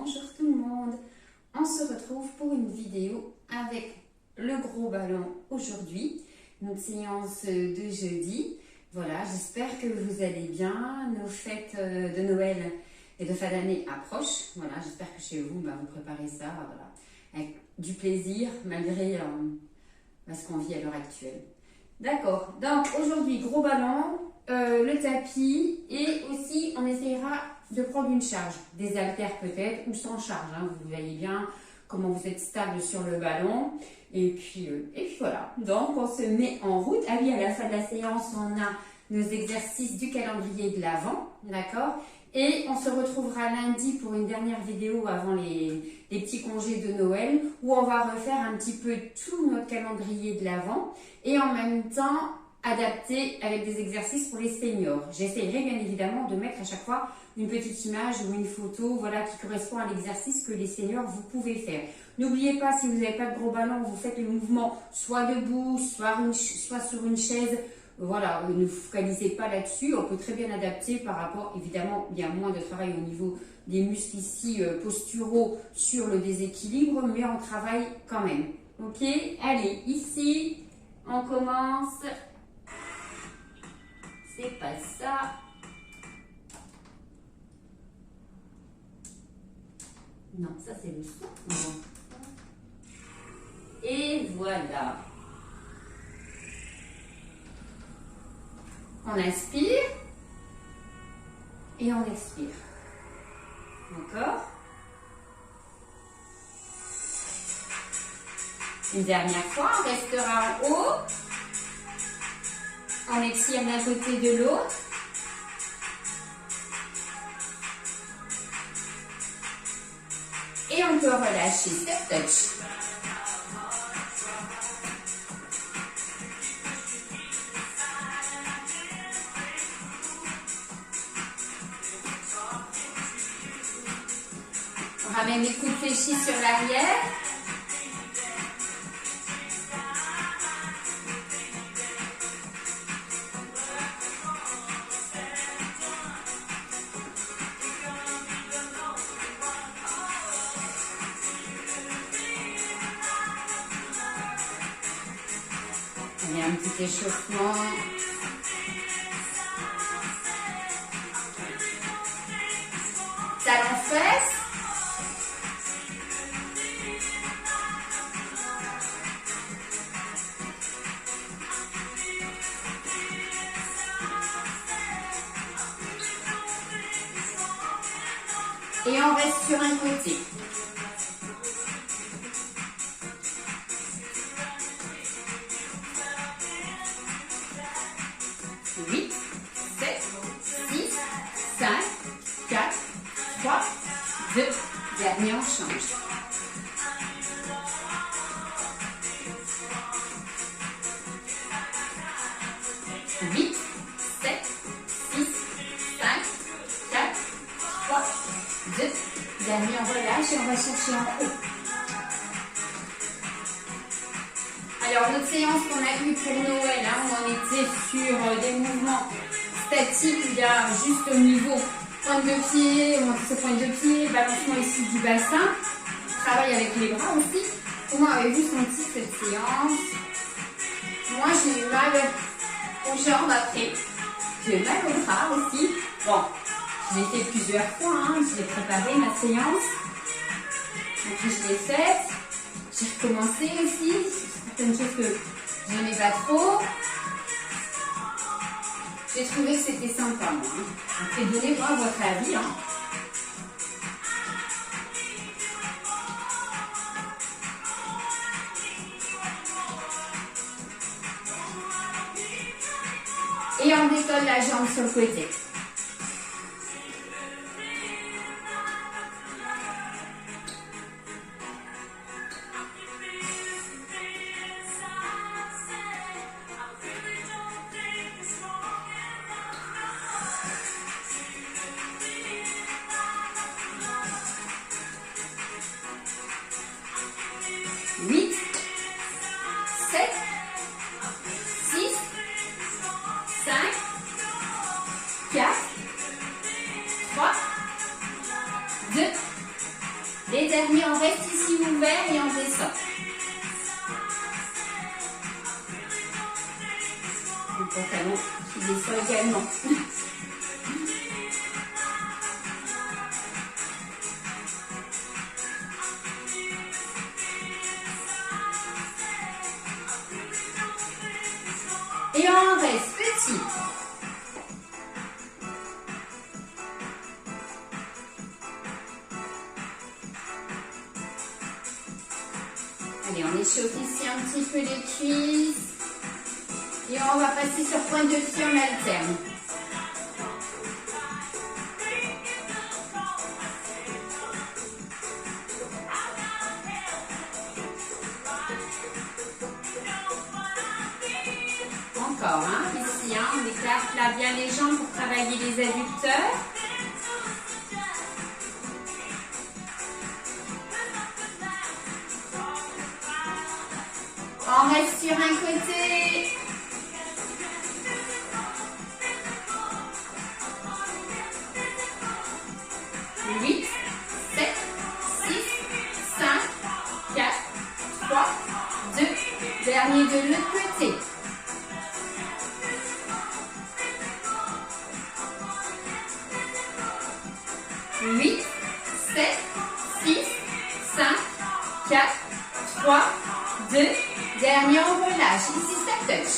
Bonjour tout le monde. On se retrouve pour une vidéo avec le gros ballon aujourd'hui, notre séance de jeudi. Voilà, j'espère que vous allez bien. Nos fêtes de Noël et de fin d'année approchent. Voilà, j'espère que chez vous, vous préparez ça voilà, avec du plaisir malgré ce qu'on vit à l'heure actuelle. D'accord, donc aujourd'hui gros ballon, le tapis et aussi on essayera de prendre une charge, des haltères peut-être ou sans charge, hein. Vous voyez bien comment vous êtes stable sur le ballon et puis voilà, donc on se met en route. Ah oui, à la fin de la séance on a nos exercices du calendrier de l'Avent, d'accord, et on se retrouvera lundi pour une dernière vidéo avant les petits congés de Noël où on va refaire un petit peu tout notre calendrier de l'Avent et en même temps adapté avec des exercices pour les seniors. J'essaierai bien évidemment de mettre à chaque fois une petite image ou une photo voilà, qui correspond à l'exercice que les seniors vous pouvez faire. N'oubliez pas, si vous n'avez pas de gros ballon, vous faites le mouvement soit debout, soit sur une chaise. Voilà, ne vous focalisez pas là-dessus. On peut très bien adapter par rapport, évidemment, il y a moins de travail au niveau des muscles ici posturaux sur le déséquilibre, mais on travaille quand même. Ok, allez, ici, on commence. C'est pas ça. Non, ça c'est le son. Bon. Et voilà. On inspire et on expire. D'accord? Une dernière fois, on restera en haut. On étire d'un côté de l'autre. Et on peut relâcher, step touch. On ramène les coudes fléchis sur l'arrière. Il y a un petit échauffement. Talon fesse. Et on reste sur un côté. Dernier, on change. 8, 7, 6, 5, 4, 3, 2. Dernier, on relâche et on va chercher en haut. Alors, notre séance qu'on a eue pour Noël, hein, on était sur des mouvements statiques. Il y a juste au niveau pointe de pied, on monte ce pointe de pied, balancement ici du bassin, travail avec les bras aussi. Comment avez-vous senti cette séance? Moi j'ai eu mal aux jambes après, j'ai eu mal aux bras aussi. Bon, je l'ai fait plusieurs fois, hein. Je l'ai préparé ma séance, après je l'ai faite, j'ai recommencé aussi, certaines choses que je n'aimais pas trop. J'ai trouvé que c'était sympa, moi. Après, donnez-moi votre avis. Hein. Et on décolle la jambe sur le côté. dernier, on reste ici ouvert et on descend. Le pantalon qui descend également. Et on reste petit. Allez, on échauffe ici un petit peu les cuisses. Et on va passer sur pointe de pied en alterne. Encore, hein, ici, hein, on écarte là bien les jambes pour travailler les adducteurs. On reste sur un côté. Huit, 7, 6, 5, 4, 3, 2. Dernier de l'autre côté. 8, 7, 6, 5, 4, 3, 2. Dernier, on relâche. Ici, step touch.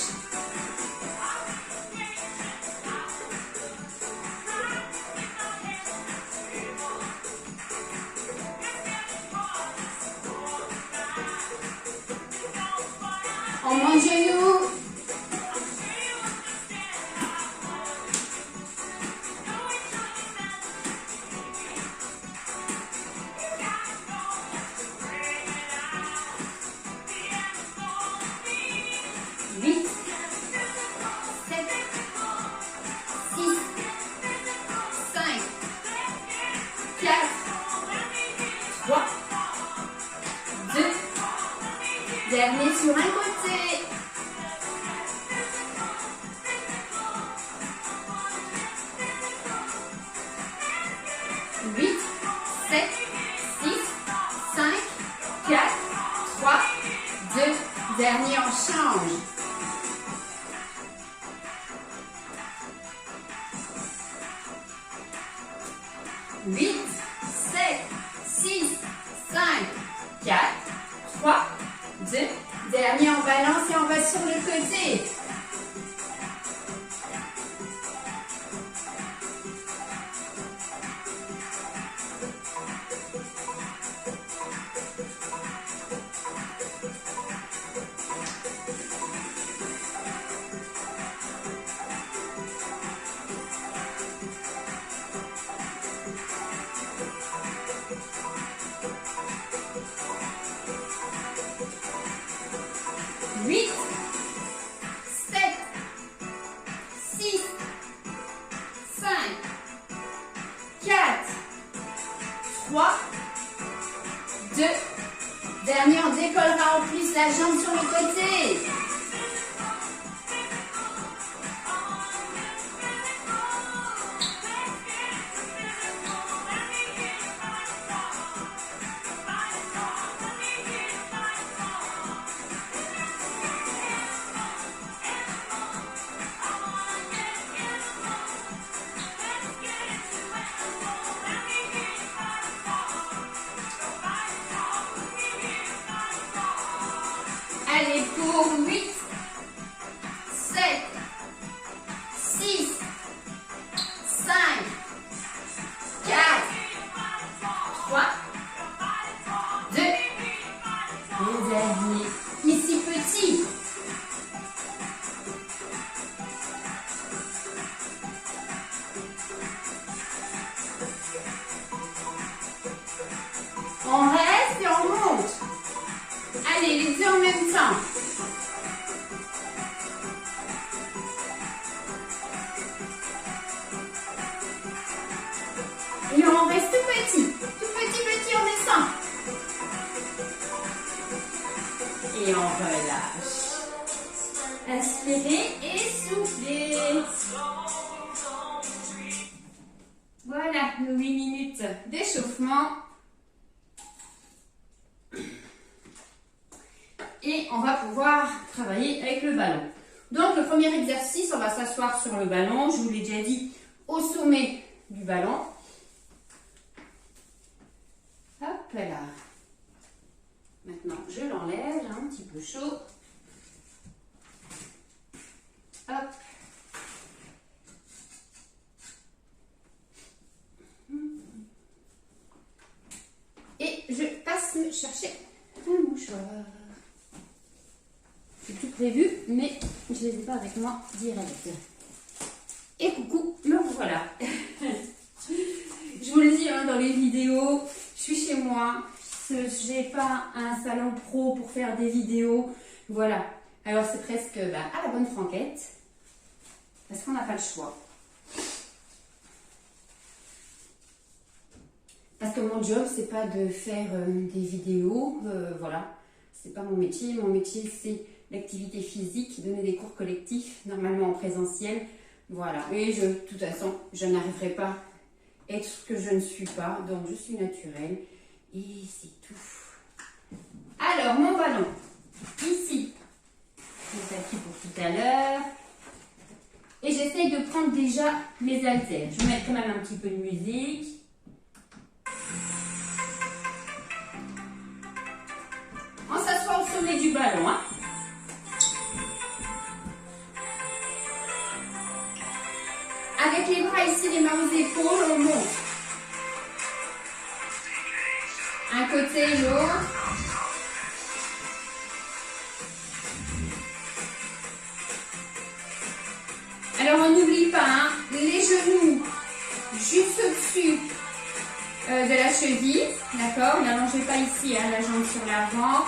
On monte genoux. Dernier sur un côté. Huit, 7, 6, 5, 4, 3, 2. Dernier, on change. 8, 7, 6, 5, 4, 3, 2. Dernier, on balance et on va sur le côté. Huit, 7, 6, 5, 4, 3, 2. Dernier, on décollera en plus la jambe sur le côté. Allez, pour 8, 7, 6, 5, 4, 3, 2. Le dernier, ici petit. On reste et on monte. Allez, les deux en même temps. Et on reste tout petit. Tout petit, on descend. Et on relâche. Inspirez et soufflez. Voilà, nos 8 minutes d'échauffement. et on va pouvoir travailler avec le ballon. Donc le premier exercice, on va s'asseoir sur le ballon, je vous l'ai déjà dit, au sommet du ballon. Hop là. Maintenant, je l'enlève, j'ai un petit peu chaud. Hop. Et je passe me chercher un mouchoir. C'est tout prévu, mais je ne les ai pas avec moi direct. Et coucou, me voilà. Je vous le dis dans les vidéos, je suis chez moi. Je n'ai pas un salon pro pour faire des vidéos. Voilà. Alors c'est presque à la bonne franquette. Parce qu'on n'a pas le choix. Parce que mon job, c'est pas de faire des vidéos. Voilà. C'est pas mon métier. Mon métier, c'est l'activité physique, donner des cours collectifs, normalement en présentiel. Voilà. Et de toute façon, je n'arriverai pas à être ce que je ne suis pas. Donc je suis naturelle. Et c'est tout. Alors, mon ballon. Ici. C'est acquis pour tout à l'heure. Et j'essaye de prendre déjà mes haltères. Je vais mettre quand même un petit peu de musique. On s'assoit au sommet du ballon. Hein. Avec les bras ici, les mains aux épaules, on monte. Un côté, l'autre. Alors on n'oublie pas, hein, les genoux juste au-dessus de la cheville, d'accord? N'allongez pas ici hein, la jambe sur l'avant.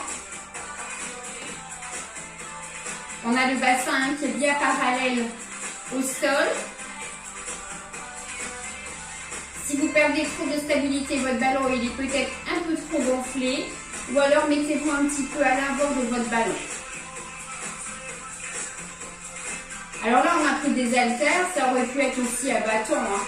On a le bassin hein, qui est bien parallèle au sol. Si vous perdez trop de stabilité, votre ballon il est peut-être un peu trop gonflé, ou alors mettez-vous un petit peu à l'avant de votre ballon. Alors là, on a pris des haltères, ça aurait pu être aussi à bâton. Hein.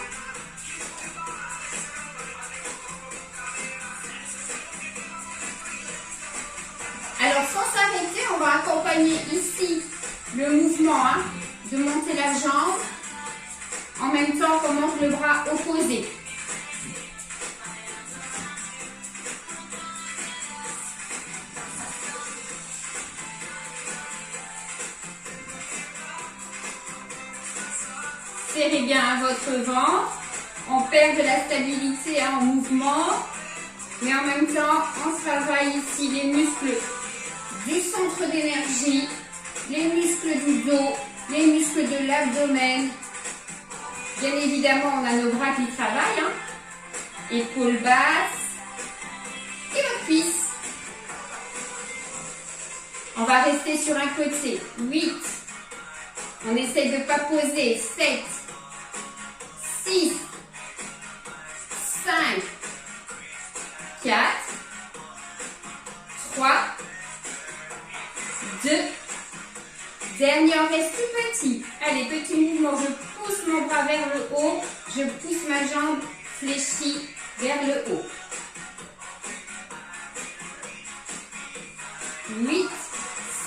Alors, sans s'arrêter, on va accompagner ici le mouvement hein, de monter la jambe. En même temps qu'on monte le bras opposé. Serrez bien à votre ventre, on perd de la stabilité en mouvement, mais en même temps, on travaille ici les muscles du centre d'énergie, les muscles du dos, les muscles de l'abdomen. Bien évidemment, on a nos bras qui travaillent, hein. Épaules basses et votre cuisse. On va rester sur un côté. 8. On essaye de ne pas poser. 7. 6, 5, 4, 3, 2, dernier, on reste tout petit. Allez, petit mouvement, je pousse mon bras vers le haut, je pousse ma jambe fléchie vers le haut. 8,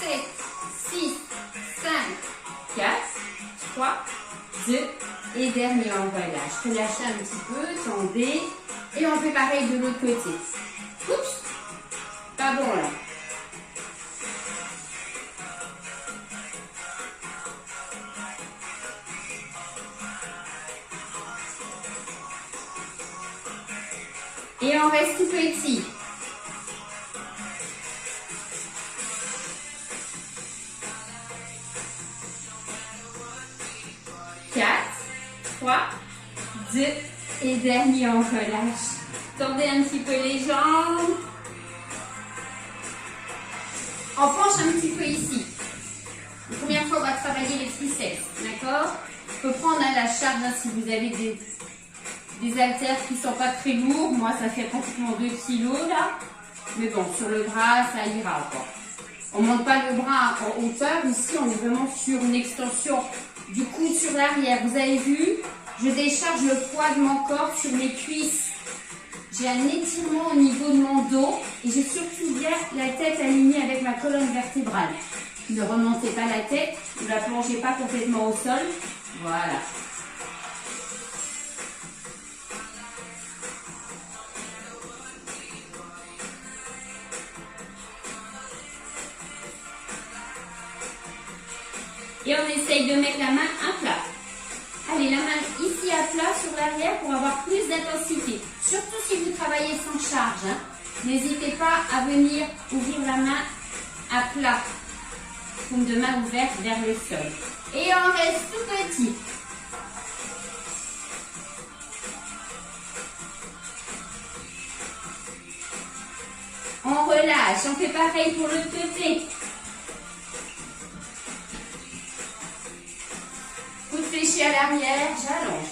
7, 6, 5, 4, 3, 2, et dernier, on relâche. Relâchez un petit peu, tendez. Et on fait pareil de l'autre côté. Oups, pas bon là. Et on reste tout petit. Et dernier, on relâche. Tendez un petit peu les jambes. On penche un petit peu ici. La première fois, on va travailler les triceps. D'accord? On peut prendre la charge hein, si vous avez des haltères qui ne sont pas très lourds. Moi, ça fait pratiquement 2 kg là. Mais bon, sur le bras, ça ira encore. On ne monte pas le bras en hauteur. Ici, on est vraiment sur une extension du coude sur l'arrière. Vous avez vu? Je décharge le poids de mon corps sur mes cuisses. j'ai un étirement au niveau de mon dos et j'ai surtout bien la tête alignée avec ma colonne vertébrale. Ne remontez pas la tête, ne la plongez pas complètement au sol. Voilà. Et on essaye de mettre la main à plat. Allez, la main ici à plat sur l'arrière pour avoir plus d'intensité. Surtout si vous travaillez sans charge. Hein. N'hésitez pas à venir ouvrir la main à plat. Paume de main ouverte vers le sol. Et on reste tout petit. On relâche. On fait pareil pour l'autre côté. Vous fléchissez à l'arrière, j'allonge.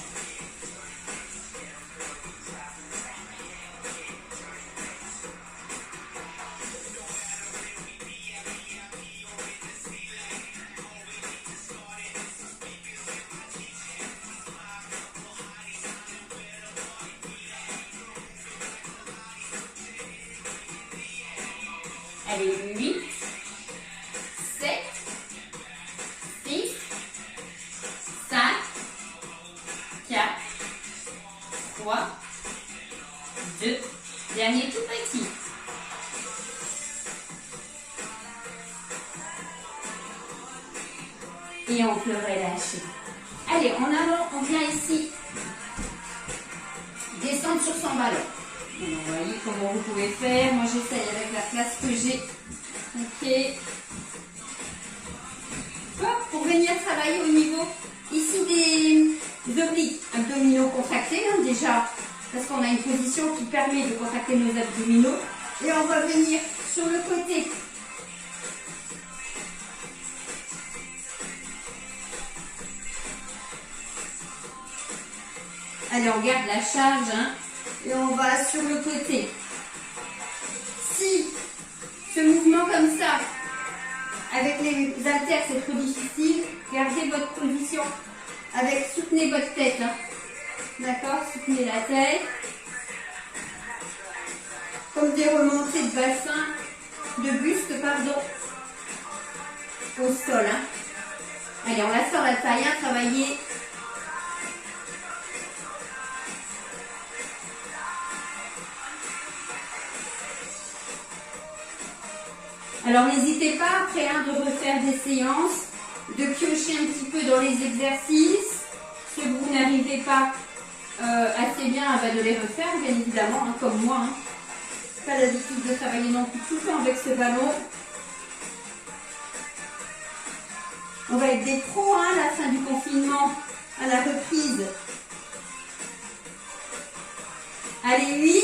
Allez, 8, 7, 6, 5, 4, 3, 2, dernier tout petit. Et on peut relâcher. Allez, en avant, on vient ici descendre sur son ballon. Vous voyez comment vous pouvez faire. Moi, j'essaye avec la place que j'ai. Ok. Hop, pour venir travailler au niveau ici des obliques. Abdominaux contractés, hein, déjà, parce qu'on a une position qui permet de contracter nos abdominaux. Et on va venir sur le côté. Allez, on garde la charge, hein, et on va sur le côté. Si ce mouvement comme ça, avec les haltères, c'est trop difficile, gardez votre position soutenez votre tête. Hein. D'accord? Soutenez la tête. Comme des remontées de bassin, de buste, pardon, au sol. Hein. Allez, on la sort la taille, hein, travailler. Alors n'hésitez pas après de refaire des séances, de piocher un petit peu dans les exercices. Si vous n'arrivez pas assez bien, de les refaire, bien évidemment, hein, comme moi. Hein. Pas l'habitude de travailler non plus tout le temps avec ce ballon. On va être des pros à la fin du confinement, à la reprise. Allez, 8,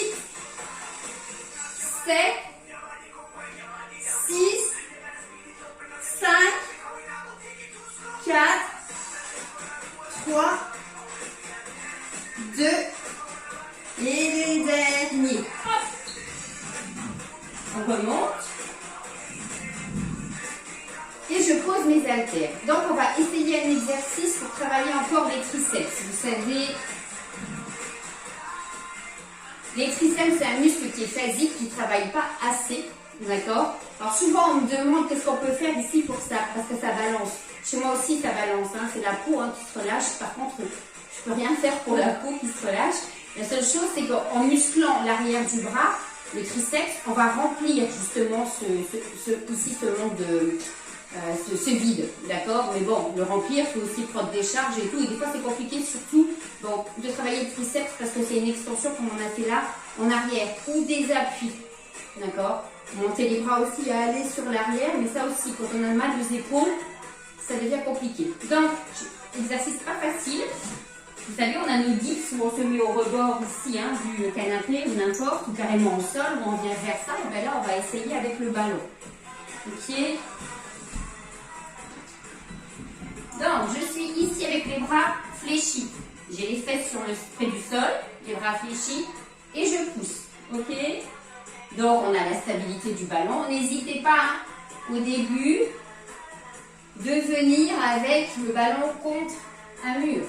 7, 6, 5, 4, 3, 2, et les derniers. Hop. On remonte. Et je pose mes haltères. Donc on va essayer un exercice pour travailler encore les triceps. Vous savez, les triceps, c'est un muscle qui est phasique, qui ne travaille pas assez. D'accord? Alors souvent on me demande qu'est-ce qu'on peut faire ici pour ça, parce que ça balance. Chez moi aussi ça balance, hein. C'est la peau qui se relâche. Par contre, je peux rien faire pour la peau qui se relâche. La seule chose, c'est qu'en musclant l'arrière du bras, le triceps, on va remplir justement ce vide, d'accord? Mais bon, le remplir, il faut aussi prendre des charges et tout. Et des fois, c'est compliqué, surtout de travailler le triceps parce que c'est une extension comme on a fait là en arrière ou des appuis, d'accord? Monter les bras aussi à aller sur l'arrière, mais ça aussi, quand on a mal aux épaules, ça devient compliqué. Donc, exercice pas facile. Vous savez, on a nos dips où on se met au rebord ici du canapé ou n'importe, ou carrément au sol, où on vient vers ça. Et bien là, on va essayer avec le ballon. Ok? Donc, je suis ici avec les bras fléchis. J'ai les fesses près du sol, les bras fléchis, et je pousse. Ok? Donc, on a la stabilité du ballon. N'hésitez pas au début de venir avec le ballon contre un mur.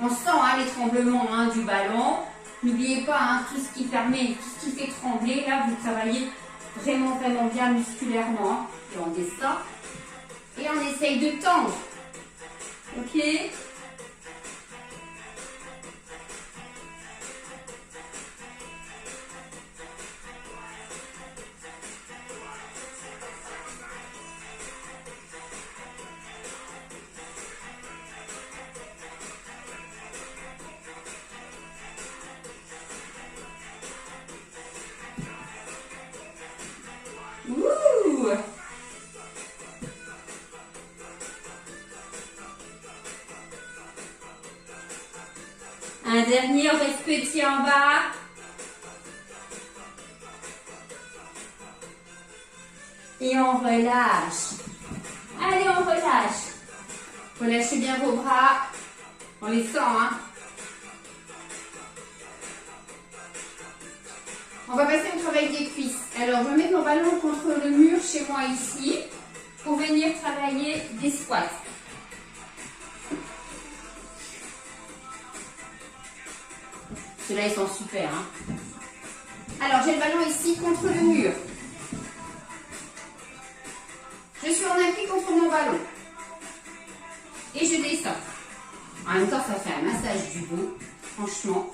On sent les tremblements du ballon. N'oubliez pas, hein, tout ce qui permet, tout ce qui fait trembler, là, vous travaillez vraiment, vraiment bien musculairement. Hein. Et on descend. Et on essaye de tendre. Ok? Ouh! Un dernier, on reste petit en bas. Et on relâche. Allez, on relâche. Relâchez bien vos bras. On les sent, hein. On va passer au travail des cuisses. Alors, je vais mettre mon ballon contre le mur chez moi ici pour venir travailler des squats. Ceux-là, ils sont super. Hein. Alors, j'ai le ballon ici contre le mur. Je suis en appui contre mon ballon. Et je descends. En même temps, ça fait un massage du dos. Franchement.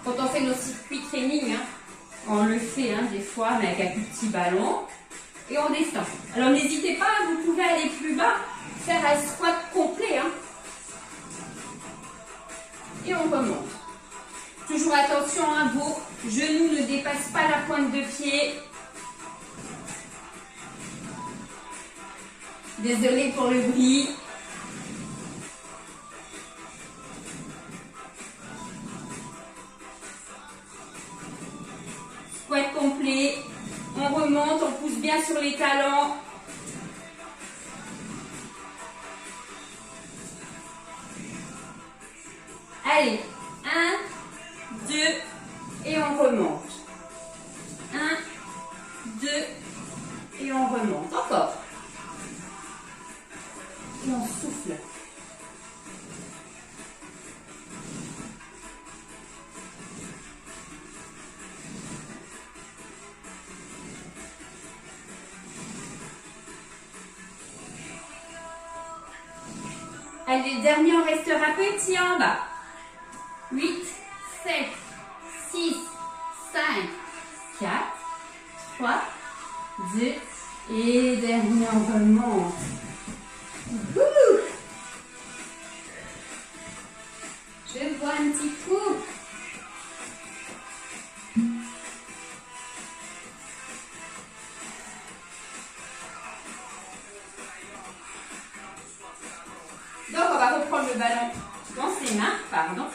Quand on fait nos circuits training, hein, on le fait hein, des fois, mais avec un plus petit ballon. Et on descend. Alors, n'hésitez pas, vous pouvez aller plus bas, faire un squat complet. Hein. Et on remonte. Toujours attention, hein, vos genoux ne dépassent pas la pointe de pied. Désolée pour le bruit. Squat complet. On remonte, on pousse bien sur les talons. Allez, 1, 2 et on remonte. 1, 2 et on remonte. Encore. Et on souffle. Allez, le dernier, on restera petit en bas. 8, 7, 6, 5, 4, 3, 2 et dernier, on remonte. Ouh. Je vois un petit coup. Donc, on va reprendre le ballon dans ses mains, pardon.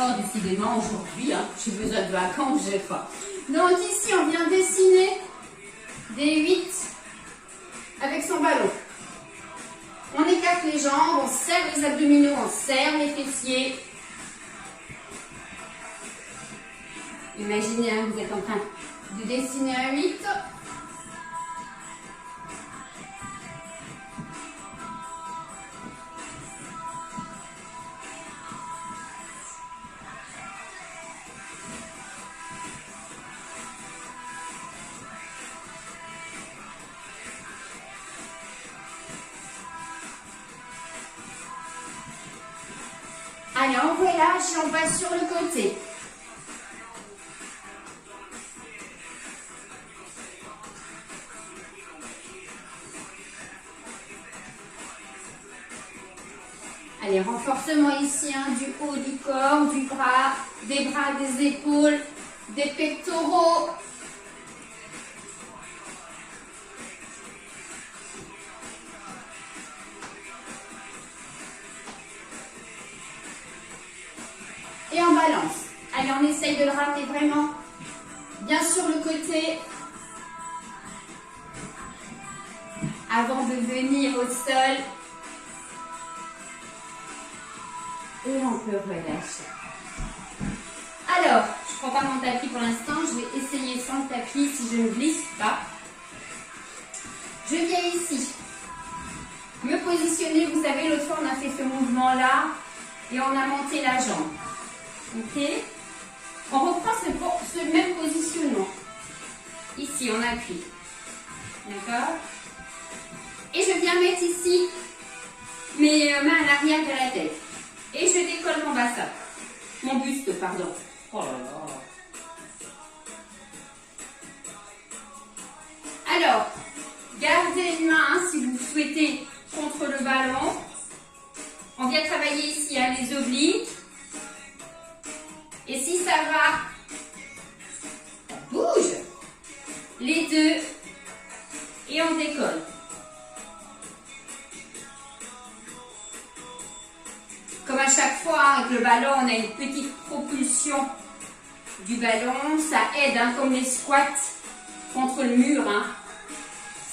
Oh, décidément, aujourd'hui, hein, j'ai besoin de vacances, j'ai faim. Donc, ici, on vient dessiner des 8 avec son ballon. On écarte les jambes, on serre les abdominaux, on serre les fessiers. Imaginez, hein, vous êtes en train de dessiner un 8. Allez, on relâche et on passe sur le côté. Allez, renforcement ici hein, du haut du corps, du bras, des épaules, des pectoraux. Et on balance. Allez, on essaye de le ramener vraiment bien sur le côté avant de venir au sol. Et on peut relâcher. Alors, je ne prends pas mon tapis pour l'instant. Je vais essayer sans le tapis si je ne glisse pas. Je viens ici. me positionner. Vous savez, l'autre fois, on a fait ce mouvement-là et on a monté la jambe. Ok? On reprend ce même positionnement. Ici, on appuie. D'accord? Et je viens mettre ici mes mains à l'arrière de la tête. Et je décolle mon bassin. Mon buste, pardon. Oh là là. Alors, gardez une main hein, si vous souhaitez contre le ballon. On vient travailler ici hein, les obliques. Et si ça va, on bouge. Les deux. Et on décolle. Comme à chaque fois, hein, avec le ballon, on a une petite propulsion du ballon. Ça aide, hein, comme les squats contre le mur. Hein.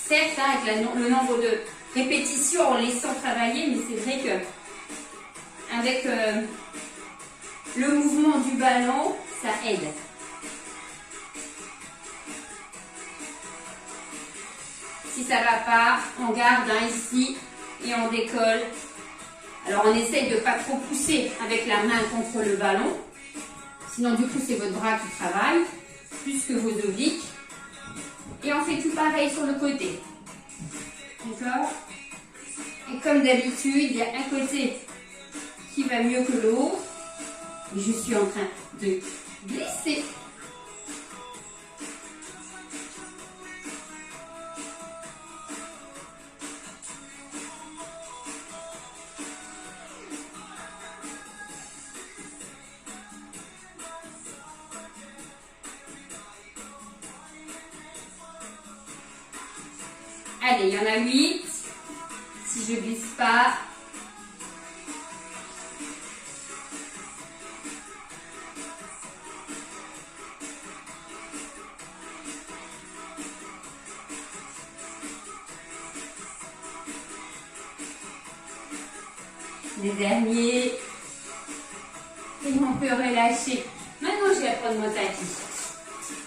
Certes, hein, avec le nombre de répétitions, on les sent travailler, mais c'est vrai que avec le mouvement du ballon, ça aide. Si ça ne va pas, on garde hein, ici et on décolle. Alors on essaye de ne pas trop pousser avec la main contre le ballon. Sinon du coup c'est votre bras qui travaille, plus que vos obliques. Et on fait tout pareil sur le côté. D'accord? Et comme d'habitude, il y a un côté qui va mieux que l'autre. Et je suis en train de glisser. Allez, il y en a 8. Si je glisse pas. Les derniers. Et on peut relâcher. Maintenant, je vais prendre mon tapis.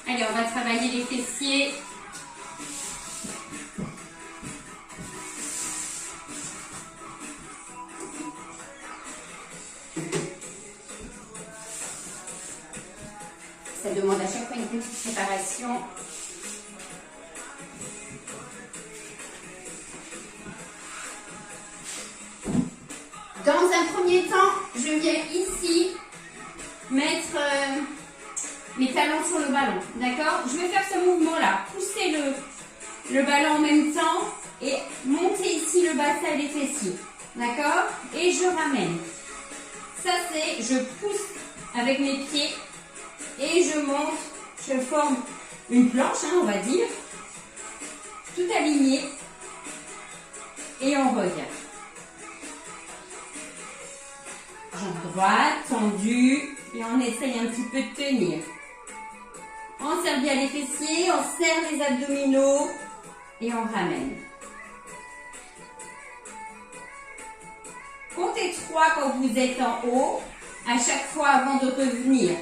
Allez, on va travailler les fessiers. Ça demande à chaque fois une petite préparation. Dans un premier temps, je viens ici mettre mes talons sur le ballon. D'accord? Je vais faire ce mouvement-là. Pousser le ballon en même temps et monter ici le bassin et les fessiers. D'accord? Et je ramène. Ça, c'est je pousse avec mes pieds. Et je monte, je forme une planche, hein, on va dire, tout aligné, et on revient. Jambe droite, tendue, et on essaye un petit peu de tenir. On serre bien les fessiers, on serre les abdominaux, et on ramène. Comptez 3 quand vous êtes en haut, à chaque fois avant de revenir.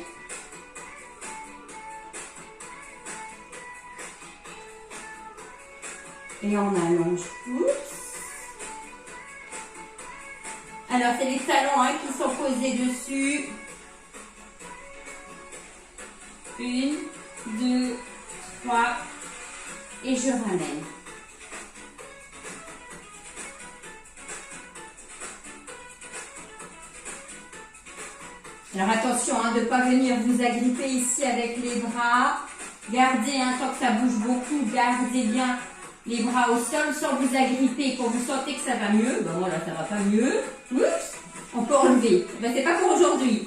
Et on allonge. Oups. Alors, c'est les talons hein, qui sont posés dessus. 1, 2, 3. Et je ramène. Alors, attention hein, de ne pas venir vous agripper ici avec les bras. Gardez, hein, tant que ça bouge beaucoup, gardez bien les bras au sol sans vous agripper. Quand vous sentez que ça va mieux, ben voilà, ça va pas mieux. Oups, on peut enlever. Ben c'est pas pour aujourd'hui.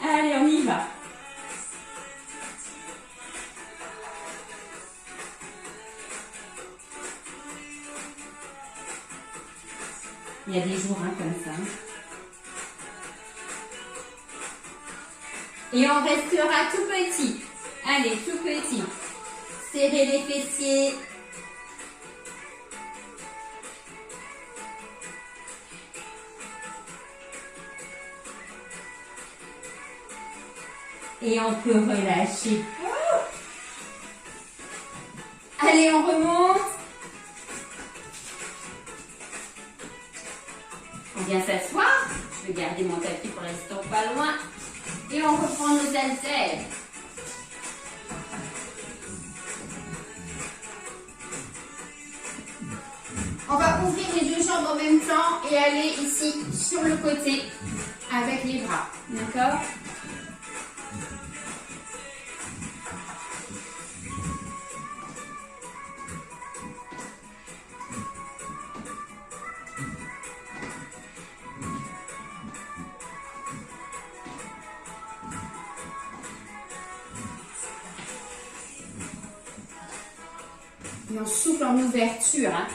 Allez, on y va. Il y a des jours hein, comme ça. Et on restera tout petit. Allez, tout petit. Serrez les fessiers. Et on peut relâcher. Allez, on remonte. vient s'asseoir. Je vais garder mon tapis pour l'instant pas loin. Et on reprend nos haltères. On va ouvrir les deux jambes en même temps et aller ici sur le côté avec les bras. D'accord ? Et on souffle en ouverture. Hein.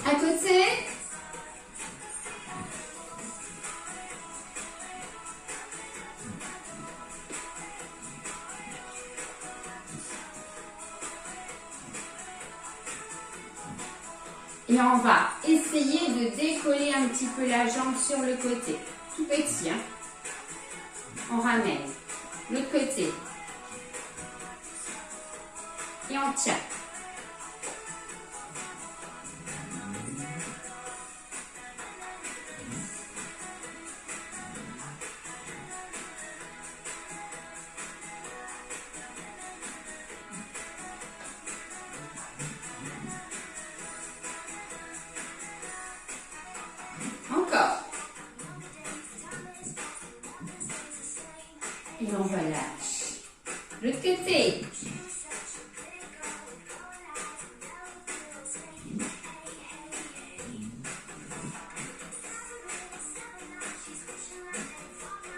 À côté. Et on va essayer de décoller un petit peu la jambe sur le côté. Tout petit, hein. On ramène. L'autre côté. Et on tient. Encore. Et on relâche. L'autre côté.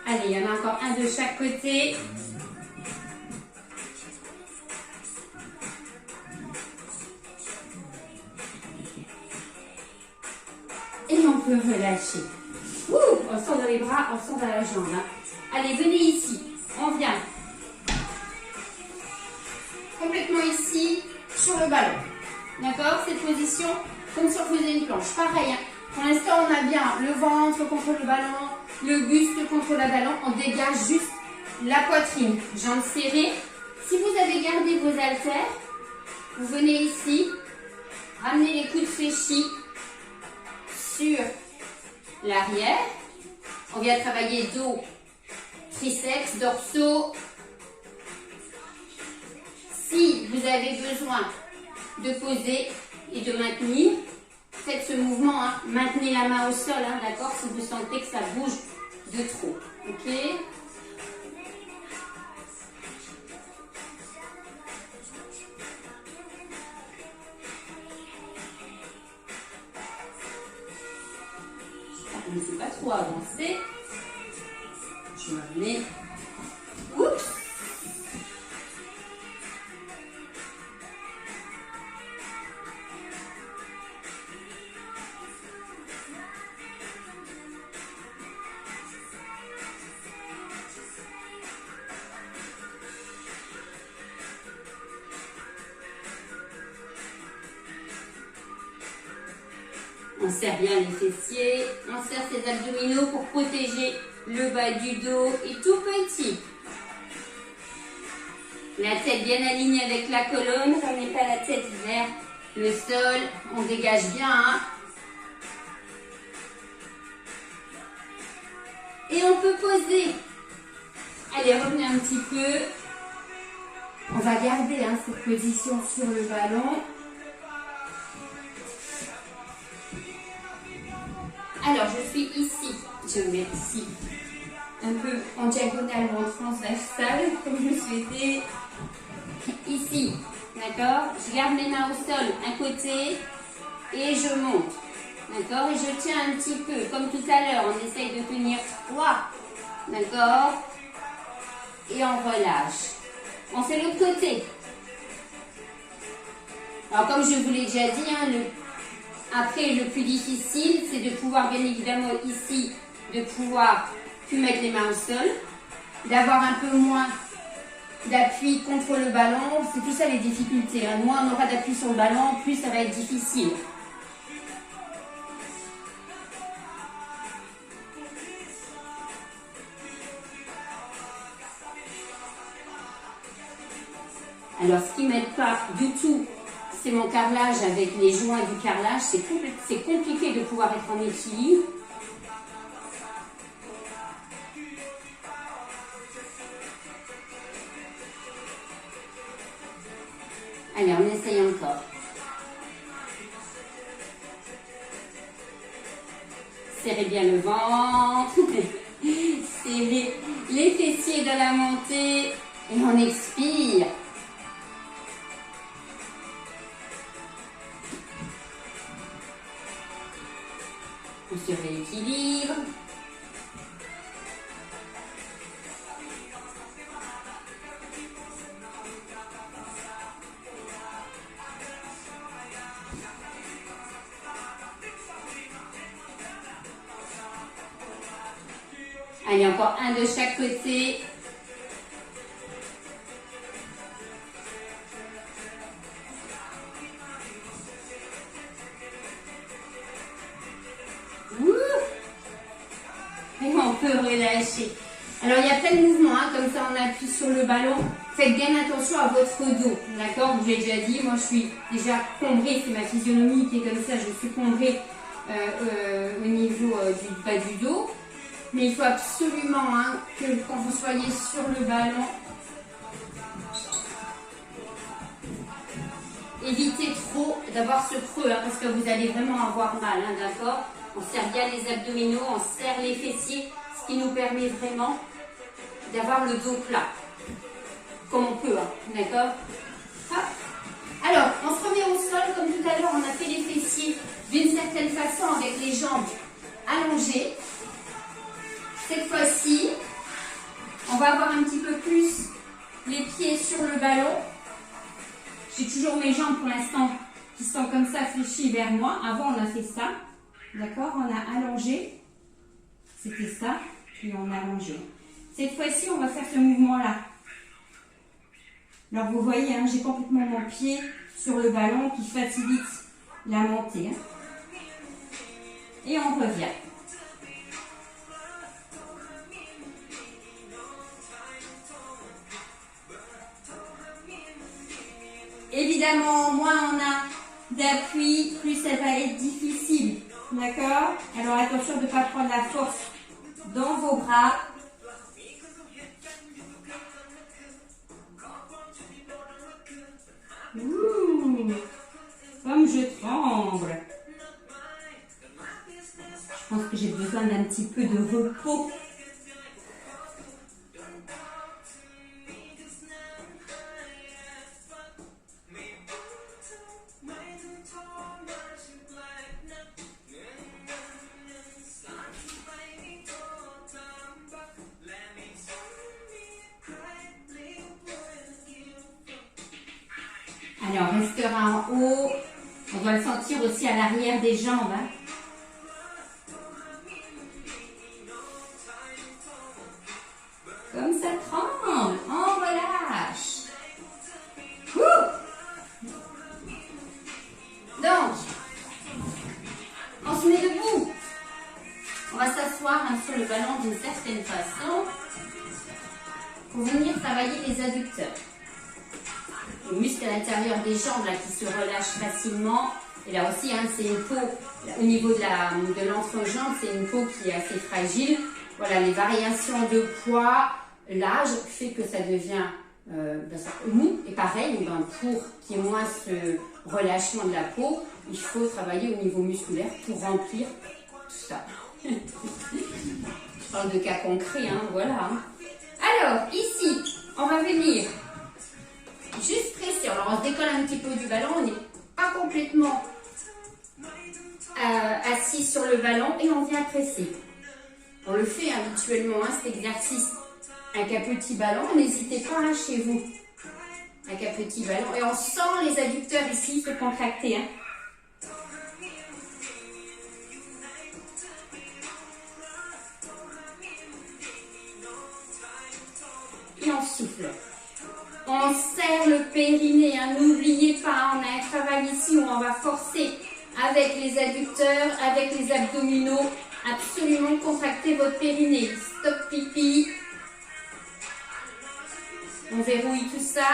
Allez, il y en a encore un de chaque côté. Et on peut relâcher. Ouh, on sort dans les bras, on sort dans la jambe. Hein. Allez, venez ici. On vient. Complètement ici, sur le ballon. D'accord? Cette position, comme si on faisait une planche. Pareil. Hein. Pour l'instant, on a bien le ventre contre le ballon, le buste contre le ballon. On dégage juste la poitrine. Jambes serrées. Si vous avez gardé vos haltères, vous venez ici, ramenez les coudes fléchis sur l'arrière. On vient travailler dos, triceps, dorsaux. Si vous avez besoin de poser et de maintenir, faites ce mouvement. Hein. Maintenez la main au sol, hein, d'accord, si vous sentez que ça bouge de trop. Ok ? Ne suis pas trop avancé. Je me remets. Oups. On serre bien les fessiers, on serre ses abdominaux pour protéger le bas du dos et tout petit. La tête bien alignée avec la colonne, ramenez pas la tête vers le sol, on dégage bien. Hein. Et on peut poser. Allez, revenez un petit peu. On va garder hein, cette position sur le ballon. Alors, je suis ici. Je vais mettre ici, un peu en diagonale ou en transversale, comme je souhaitais. Ici, d'accord? Je garde mes mains au sol, un côté, et je monte. D'accord? Et je tiens un petit peu, comme tout à l'heure, on essaye de tenir droit. D'accord? Et on relâche. On fait l'autre côté. Alors, comme je vous l'ai déjà dit, hein, après, le plus difficile, c'est de pouvoir, bien évidemment, ici, de pouvoir plus mettre les mains au sol, d'avoir un peu moins d'appui contre le ballon. C'est tout ça les difficultés, hein. Moins on aura d'appui sur le ballon, plus ça va être difficile. Alors, ce qui ne m'aide pas du tout, c'est mon carrelage avec les joints du carrelage. C'est compliqué de pouvoir être en équilibre. Allez, on essaye encore. Serrez bien le ventre. Serrez les fessiers de la montée. Et on expire. On se rééquilibre. Allez, encore un de chaque côté. Et on peut relâcher. Alors, il y a plein de mouvements, hein, comme ça, on appuie sur le ballon. Faites bien attention à votre dos, d'accord? Je l'ai déjà dit, moi, je suis déjà combrée, c'est ma physionomie qui est comme ça, je suis combrée au niveau du bas du dos. Mais il faut absolument, hein, que quand vous soyez sur le ballon, évitez trop d'avoir ce creux, hein, parce que vous allez vraiment avoir mal, hein, d'accord? On serre bien les abdominaux, on serre les fessiers, ce qui nous permet vraiment d'avoir le dos plat, comme on peut, hein, d'accord? Alors, on se remet au sol, comme tout à l'heure, on a fait les fessiers d'une certaine façon avec les jambes allongées. Cette fois-ci, on va avoir un petit peu plus les pieds sur le ballon. J'ai toujours mes jambes pour l'instant qui sont comme ça fléchies vers moi. Avant, on a fait ça. D'accord? On a allongé. C'était ça. Puis on a allongé. Cette fois-ci, on va faire ce mouvement-là. Alors, vous voyez, hein, j'ai complètement mon pied sur le ballon qui facilite la montée. Hein. Et on revient. Évidemment, moins on a d'appui, plus ça va être difficile. D'accord? Alors attention de ne pas prendre la force dans vos bras. Ouh, comme je tremble. Je pense que j'ai besoin d'un petit peu de repos. Alors, on restera en haut. On doit le sentir aussi à l'arrière des jambes. Hein. Comme ça tremble. On relâche. Donc, on se met debout. On va s'asseoir hein, sur le ballon d'une certaine façon pour venir travailler les adducteurs. Le muscle à l'intérieur des jambes là, qui se relâche facilement. Et là aussi, hein, c'est une peau, au niveau de l'entrejambe, c'est une peau qui est assez fragile. Voilà, les variations de poids, l'âge fait que ça devient mou. Et pareil, pour qu'il y ait moins ce relâchement de la peau, il faut travailler au niveau musculaire pour remplir tout ça. Je parle de cas concrets, hein, voilà. Hein. Alors, ici, on va venir juste presser. Alors, on se décolle un petit peu du ballon, on n'est pas complètement assis sur le ballon et on vient presser. On le fait habituellement, hein, cet exercice avec un petit ballon. N'hésitez pas hein, chez vous, avec un petit ballon. Et on sent les adducteurs ici se contracter. Hein. Et on souffle. On serre le périnée, hein. N'oubliez pas, on a un travail ici où on va forcer avec les adducteurs, avec les abdominaux. Absolument contracter votre périnée. Stop pipi. On verrouille tout ça.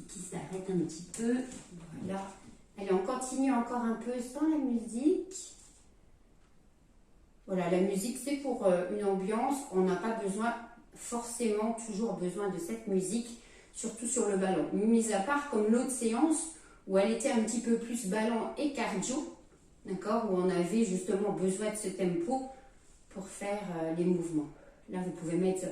Qui s'arrête un petit peu. Voilà. Allez, on continue encore un peu sans la musique. Voilà, la musique, c'est pour une ambiance. On n'a pas besoin, forcément, toujours besoin de cette musique, surtout sur le ballon. Mis à part comme l'autre séance, où elle était un petit peu plus ballon et cardio, d'accord, où on avait justement besoin de ce tempo pour faire les mouvements. Là, vous pouvez mettre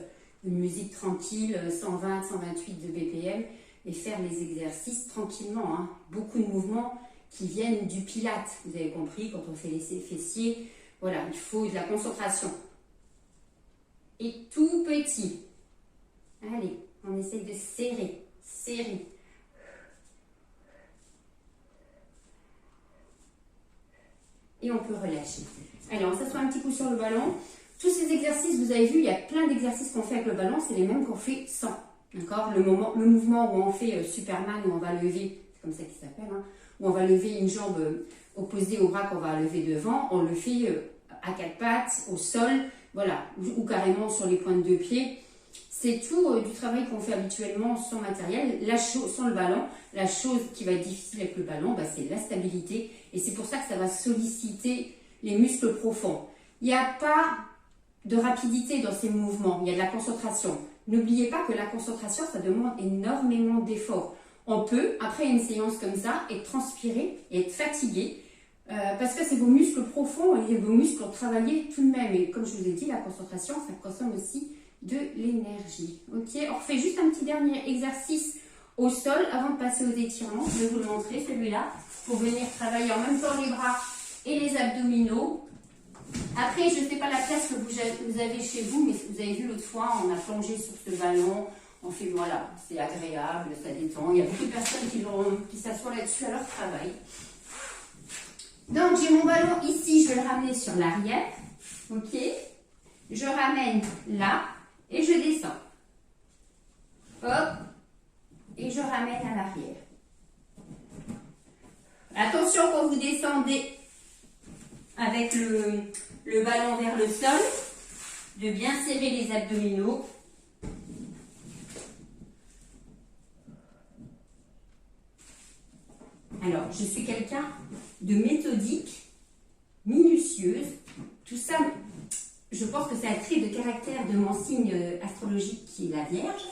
une musique tranquille, 120, 128 de BPM, et faire les exercices tranquillement. Hein. Beaucoup de mouvements qui viennent du pilate. Vous avez compris, quand on fait les fessiers, voilà, il faut de la concentration. Et tout petit. Allez, on essaye de serrer, serrer. Et on peut relâcher. Allez, on s'assoit un petit coup sur le ballon. Tous ces exercices, vous avez vu, il y a plein d'exercices qu'on fait avec le ballon, c'est les mêmes qu'on fait sans. D'accord, le mouvement où on fait Superman, où on va lever, c'est comme ça qu'il s'appelle, hein, où on va lever une jambe opposée au bras qu'on va lever devant, on le fait à quatre pattes, au sol, voilà, ou carrément sur les pointes de pied. C'est tout du travail qu'on fait habituellement sans matériel, sans le ballon. La chose qui va être difficile avec le ballon, bah, c'est la stabilité. Et c'est pour ça que ça va solliciter les muscles profonds. Il n'y a pas de rapidité dans ces mouvements, il y a de la concentration. N'oubliez pas que la concentration, ça demande énormément d'efforts. On peut, après une séance comme ça, être transpiré et être fatigué parce que c'est vos muscles profonds et vos muscles ont travaillé tout de même. Et comme je vous ai dit, la concentration, ça consomme aussi de l'énergie. Ok, on refait juste un petit dernier exercice au sol avant de passer aux étirements. Je vais vous le montrer, celui-là, pour venir travailler en même temps les bras et les abdominaux. Après, je ne sais pas la place que vous avez chez vous, mais vous avez vu l'autre fois, on a plongé sur ce ballon. On fait, voilà, c'est agréable, ça détend. Il y a beaucoup de personnes qui s'assoient là-dessus à leur travail. Donc, j'ai mon ballon ici, je vais le ramener sur l'arrière. Ok. Je ramène là et je descends. Hop. Et je ramène à l'arrière. Attention quand vous descendez avec le ballon vers le sol, de bien serrer les abdominaux. Alors, je suis quelqu'un de méthodique, minutieuse. Tout ça, je pense que c'est un trait de caractère de mon signe astrologique qui est la Vierge.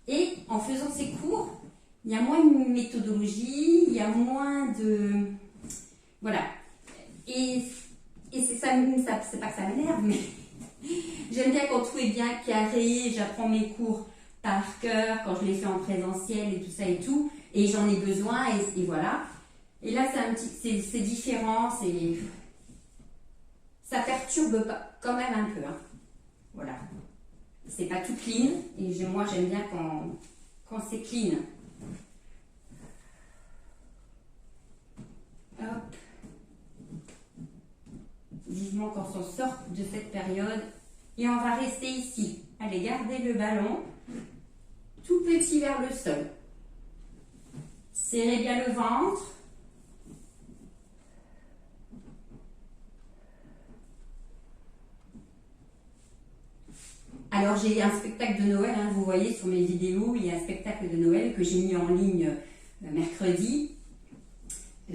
Et en faisant ces cours, il y a moins de méthodologie, il y a moins de... Voilà. Et c'est ça, c'est pas que ça m'énerve, mais j'aime bien quand tout est bien carré, j'apprends mes cours par cœur, quand je les fais en présentiel et tout ça et tout, et j'en ai besoin, et voilà. Et là, c'est différent, ça perturbe quand même un peu, hein. Voilà. C'est pas tout clean, et moi j'aime bien quand c'est clean. Hop. Vivement qu'on s'en sorte de cette période. Et on va rester ici. Allez, gardez le ballon tout petit vers le sol. Serrez bien le ventre. Alors, j'ai un spectacle de Noël, hein, vous voyez sur mes vidéos, il y a un spectacle de Noël que j'ai mis en ligne mercredi,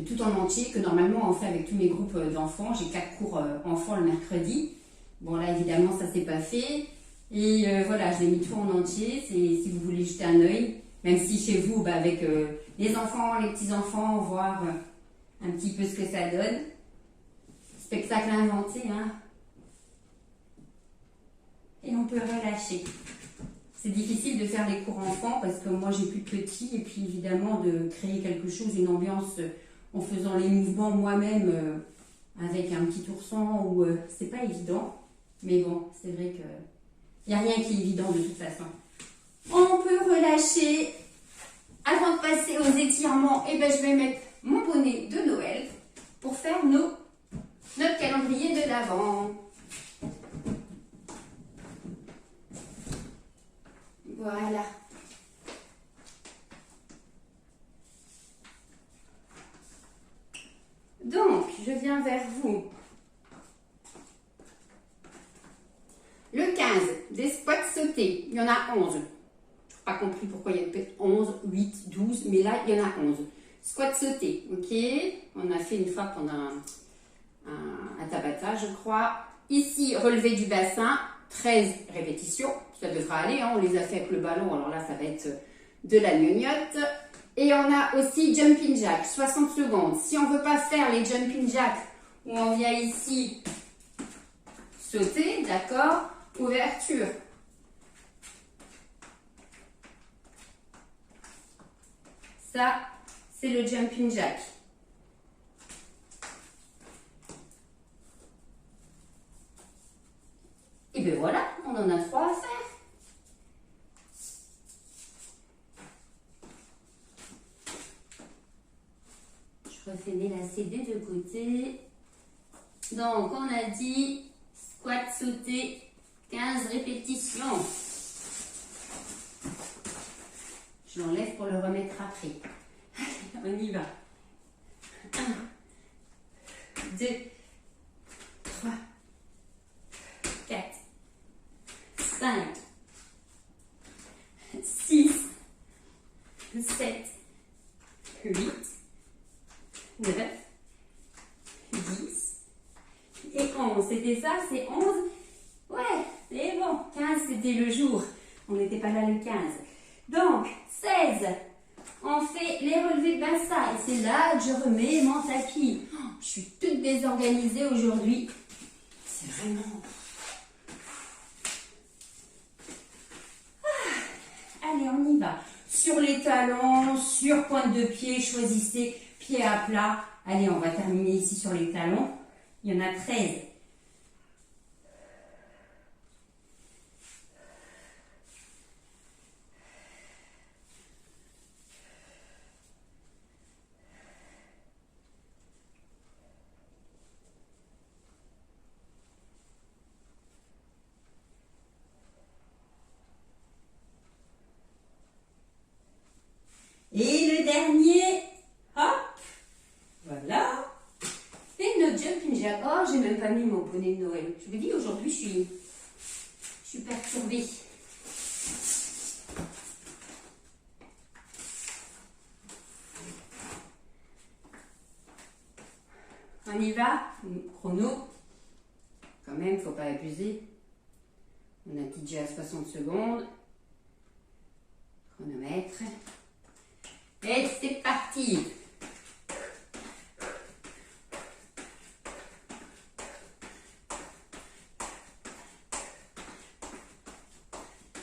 tout en entier, que normalement on fait avec tous mes groupes d'enfants. J'ai 4 cours enfants le mercredi. Bon, là, évidemment, ça ne s'est pas fait. Et voilà, je l'ai mis tout en entier, si vous voulez jeter un œil, même si chez vous, bah, avec les enfants, les petits-enfants, voir un petit peu ce que ça donne. Spectacle inventé, hein. Et on peut relâcher. C'est difficile de faire les cours enfants parce que moi j'ai plus de petits, et puis évidemment de créer quelque chose, une ambiance en faisant les mouvements moi-même, avec un petit ourson où c'est pas évident. Mais bon, c'est vrai que il n'y a rien qui est évident de toute façon. On peut relâcher. Avant de passer aux étirements, eh ben, je vais mettre mon bonnet de Noël pour faire notre calendrier de l'Avent. Voilà. Donc, je viens vers vous. Le 15, des squats sautés. Il y en a 11. Je n'ai pas compris pourquoi il y a peut-être 11, 8, 12, mais là, il y en a 11. Squat sauté, ok. On a fait une fois pendant un Tabata, je crois. Ici, relevé du bassin, 13 répétitions. Ça devra aller, hein. On les a fait avec le ballon, alors là, ça va être de la gnognotte. Et on a aussi jumping jack, 60 secondes. Si on ne veut pas faire les jumping jack, où on vient ici sauter, d'accord, ouverture. Ça, c'est le jumping jack. Et bien voilà, on en a 3 à faire. Je refais mes lacets des deux côtés. Donc, on a dit squat sauté, 15 répétitions. Je l'enlève pour le remettre après. On y va. 1, 2, 3, 4, 5, 6, 7, 8, 9, 10 et 11. C'était ça, c'est 11. Ouais, c'est bon. 15, c'était le jour. On n'était pas là le 15. Donc, 16. On fait les relevés de bassin. Et c'est là que je remets mon tapis. Oh, je suis toute désorganisée aujourd'hui. C'est vraiment... Allez, on y va. Sur les talons, sur pointe de pied, choisissez pied à plat. Allez, on va terminer ici sur les talons. Il y en a 13. Et le dernier, hop, voilà. Et notre jumping jack. Oh, j'ai même pas mis mon bonnet de Noël. Je vous dis, aujourd'hui, je suis perturbée. On y va, chrono. Quand même, faut pas abuser. On a déjà à 60 secondes. Chronomètre. Et c'est parti.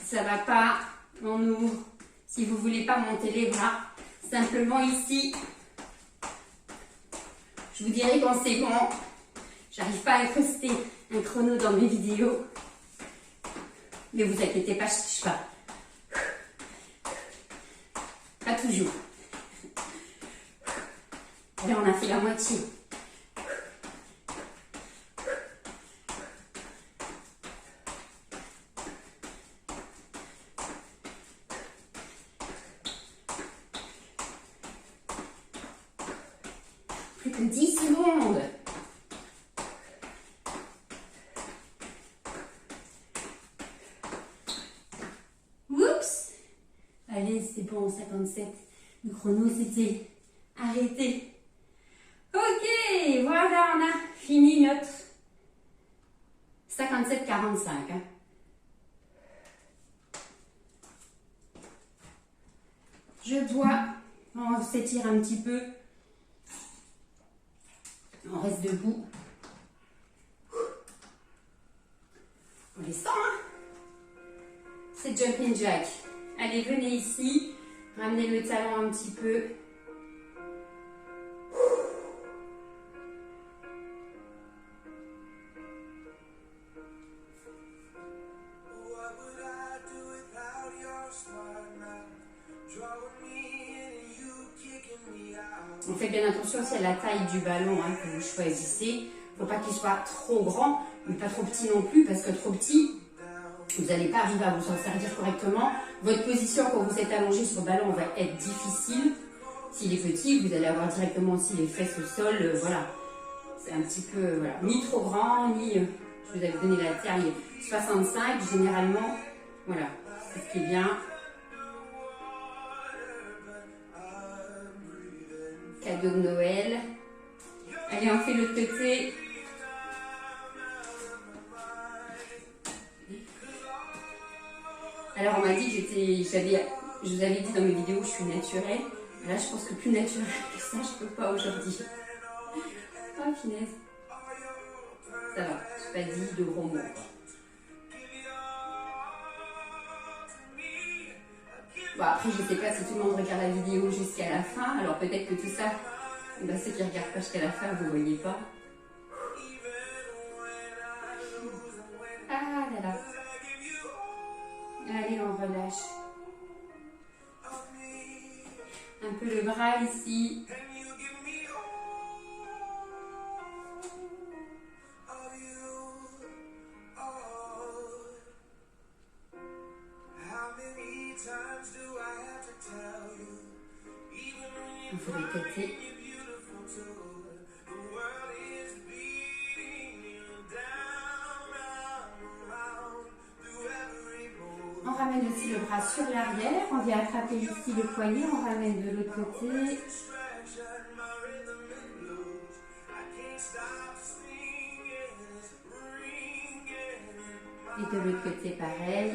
Ça va pas, on ouvre. Si vous voulez pas monter les bras, simplement ici. Je vous dirai quand c'est bon. J'arrive pas à incruster un chrono dans mes vidéos. Mais vous inquiétez pas, je touche pas. Pas toujours. Allez, on a fait la moitié. Plus que 10 secondes. Oups. Allez, c'est bon, 57. Le chrono s'était arrêté. Ok, voilà, on a fini notre 57-45. Hein. Je bois, on s'étire un petit peu. On reste debout. On les sent, hein? C'est jumping jack. Allez, venez ici. Ramenez le talon un petit peu. On fait bien attention aussi à la taille du ballon hein, que vous choisissez. Il ne faut pas qu'il soit trop grand, mais pas trop petit non plus, parce que trop petit, vous n'allez pas arriver à vous en servir correctement. Votre position quand vous êtes allongé sur le ballon va être difficile. S'il est petit, vous allez avoir directement aussi les fesses au sol. Voilà, c'est un petit peu, voilà, ni trop grand, ni, je vous avais donné la taille 65, généralement, voilà, c'est ce qui est bien. Cadeau de Noël. Allez, on fait l'autre côté. Alors, on m'a dit que je vous avais dit dans mes vidéos que je suis naturelle. Là, je pense que plus naturelle que ça, je peux pas aujourd'hui. Oh, finesse. Ça va, je n'ai pas dit de gros mots. Bon, après, je ne sais pas si tout le monde regarde la vidéo jusqu'à la fin. Alors, peut-être que tout ça, ben, ceux qui ne regardent pas jusqu'à la fin, vous ne voyez pas. Ah là là. Allez, on relâche. Un peu le bras ici. On fait les côtés. On ramène aussi le bras sur l'arrière. On vient attraper ici le poignet. On ramène de l'autre côté. Et de l'autre côté, pareil.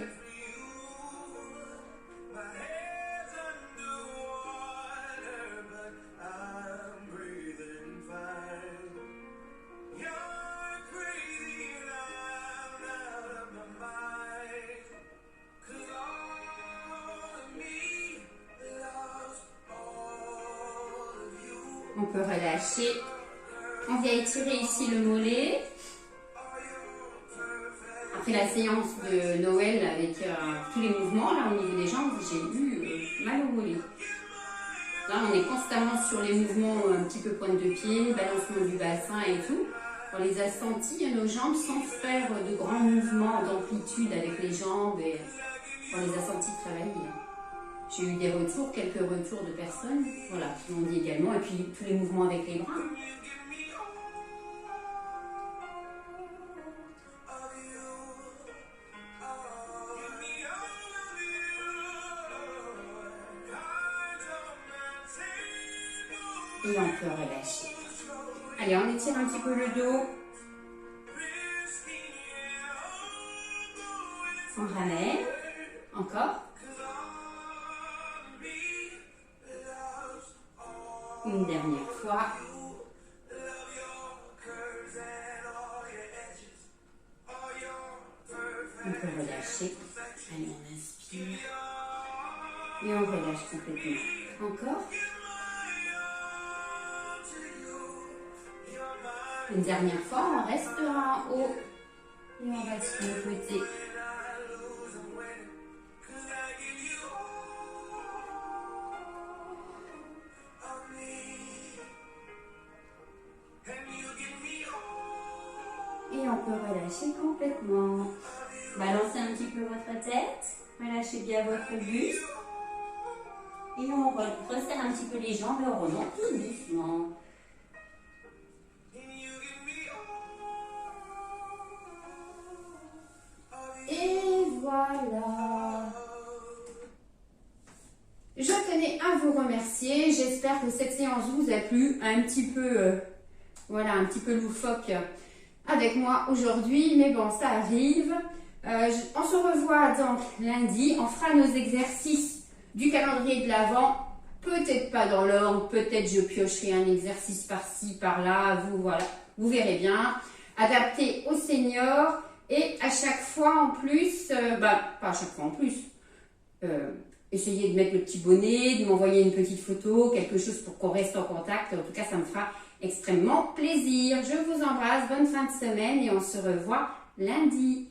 On peut relâcher. On vient étirer ici le mollet. Après la séance de Noël avec tous les mouvements, là au niveau des jambes, j'ai eu mal au mollet. Là, on est constamment sur les mouvements un petit peu pointe de pied, balancement du bassin et tout. On les a sentis, nos jambes, sans faire de grands mouvements d'amplitude avec les jambes. Et on les a sentis travailler. J'ai eu des retours, quelques retours de personnes, voilà, qui m'ont dit également, et puis tous les mouvements avec les bras. Et on peut relâcher. Allez, on étire un petit peu le dos. On ramène. Encore. Une dernière fois. On peut relâcher. Allez, on inspire. Et on relâche complètement. Encore. Une dernière fois, on reste en haut. Et on va sur le côté. Et on peut relâcher complètement. Balancez un petit peu votre tête. Relâchez bien votre buste. Et on resserre un petit peu les jambes et on remonte tout doucement. Et voilà. Je tenais à vous remercier. J'espère que cette séance vous a plu. Un petit peu, voilà, un petit peu loufoque avec moi aujourd'hui. Mais bon, ça arrive. On se revoit donc lundi. On fera nos exercices du calendrier de l'Avent. Peut-être pas dans l'ordre. Peut-être je piocherai un exercice par-ci, par-là. Vous verrez bien. Adapté aux seniors. Et à chaque fois en plus, pas à chaque fois en plus, essayez de mettre le petit bonnet, de m'envoyer une petite photo, quelque chose pour qu'on reste en contact. En tout cas, ça me fera extrêmement plaisir. Je vous embrasse, bonne fin de semaine et on se revoit lundi.